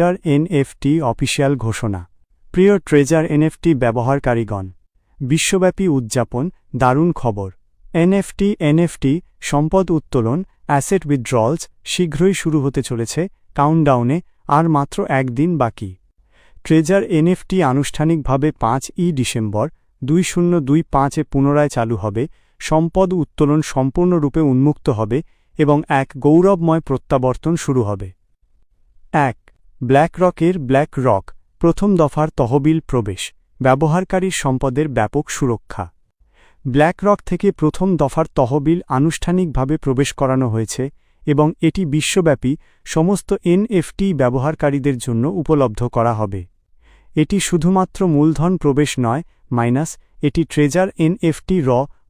Treasure NFT official ঘোষণা। প্রিয় treasure NFT ব্যবহারকারীগণ, বিশ্বব্যাপী উদযাপন, দারুণ খবর। এনএফটি সম্পদ উত্তোলন, অ্যাসেট উইথড্রলস শীঘ্রই শুরু হতে চলেছে। কাউন্টডাউনে আর মাত্র একদিন বাকি। ট্রেজার এনএফটি আনুষ্ঠানিকভাবে 5 ডিসেম্বর 2025-এ পুনরায় চালু হবে। সম্পদ উত্তোলন সম্পূর্ণরূপে উন্মুক্ত হবে এবং এক গৌরবময় প্রত্যাবর্তন শুরু হবে। 1. ব্ল্যাকরকের ব্ল্যাক রক প্রথম দফার তহবিল প্রবেশ, ব্যবহারকারীর সম্পদের ব্যাপক সুরক্ষা। ব্ল্যাকরক থেকে প্রথম দফার তহবিল আনুষ্ঠানিকভাবে প্রবেশ করানো হয়েছে এবং এটি বিশ্বব্যাপী সমস্ত এনএফটি ব্যবহারকারীদের জন্য উপলব্ধ করা হবে। এটি শুধুমাত্র মূলধন প্রবেশ নয়, এটি ট্রেজার এনএফটি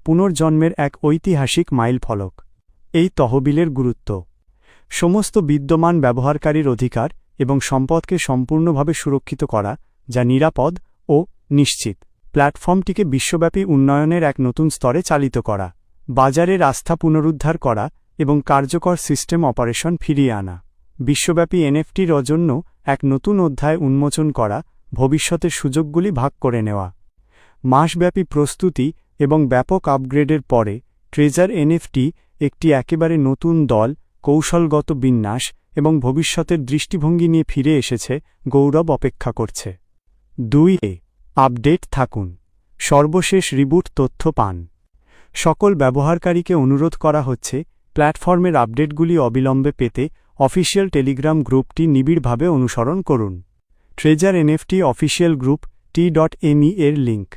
পুনর্জন্মের এক ঐতিহাসিক মাইলফলক। এই তহবিলের গুরুত্ব: সমস্ত বিদ্যমান ব্যবহারকারীর অধিকার এবং সম্পদকে সম্পূর্ণভাবে সুরক্ষিত করা, যা নিরাপদ ও নিশ্চিত। প্ল্যাটফর্মটিকে বিশ্বব্যাপী উন্নয়নের এক নতুন স্তরে চালিত করা, বাজারের আস্থা পুনরুদ্ধার করা এবং কার্যকর সিস্টেম অপারেশন ফিরিয়ে আনা। বিশ্বব্যাপী এনএফটির জন্য এক নতুন অধ্যায় উন্মোচন করা, ভবিষ্যতের সুযোগগুলি ভাগ করে নেওয়া। মাসব্যাপী প্রস্তুতি এবং ব্যাপক আপগ্রেডের পরে ট্রেজার এনএফটি একটি একেবারে নতুন দল, কৌশলগত বিন্যাস এবং ভবিষ্যতের দৃষ্টিভঙ্গি নিয়ে ফিরে এসেছে। গৌরব অপেক্ষা করছে। 2. আপডেট থাকুন, সর্বশেষ রিবুট তথ্য পান। সকল ব্যবহারকারীকে অনুরোধ করা হচ্ছে প্ল্যাটফর্মের আপডেটগুলি অবিলম্বে পেতে অফিসিয়াল টেলিগ্রাম গ্রুপটি নিবিড়ভাবে অনুসরণ করুন। Treasure NFT official group t.me এর লিঙ্ক।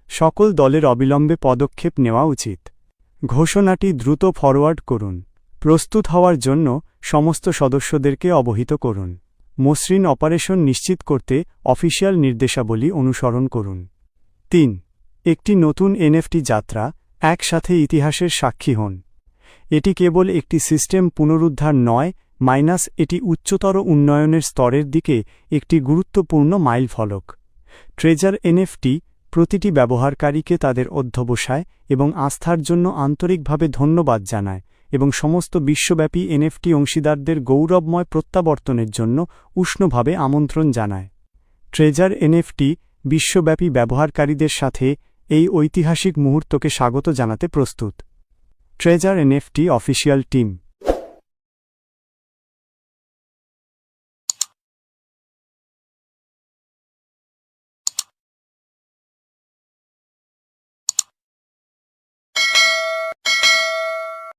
সকল দলের অবিলম্বে পদক্ষেপ নেওয়া উচিত। ঘোষণাটি দ্রুত ফরওয়ার্ড করুন। প্রস্তুত হওয়ার জন্য সমস্ত সদস্যদেরকে অবহিত করুন। মসৃণ অপারেশন নিশ্চিত করতে অফিসিয়াল নির্দেশাবলী অনুসরণ করুন। 3. একটি নতুন এনএফটি যাত্রা, একসাথে ইতিহাসের সাক্ষী হন। এটি কেবল একটি সিস্টেম পুনরুদ্ধার নয়, এটি উচ্চতর উন্নয়নের স্তরের দিকে একটি গুরুত্বপূর্ণ মাইলফলক। ট্রেজার এনএফটি প্রতিটি ব্যবহারকারীকে তাদের অধ্যবসায় এবং আস্থার জন্য আন্তরিকভাবে ধন্যবাদ জানায় এবং সমস্ত বিশ্বব্যাপী এনএফটি অংশীদারদের গৌরবময় প্রত্যাবর্তনের জন্য উষ্ণভাবে আমন্ত্রণ জানায়। ট্রেজার এনএফটি বিশ্বব্যাপী ব্যবহারকারীদের সাথে এই ঐতিহাসিক মুহূর্তকে স্বাগত জানাতে প্রস্তুত। Treasure NFT official team.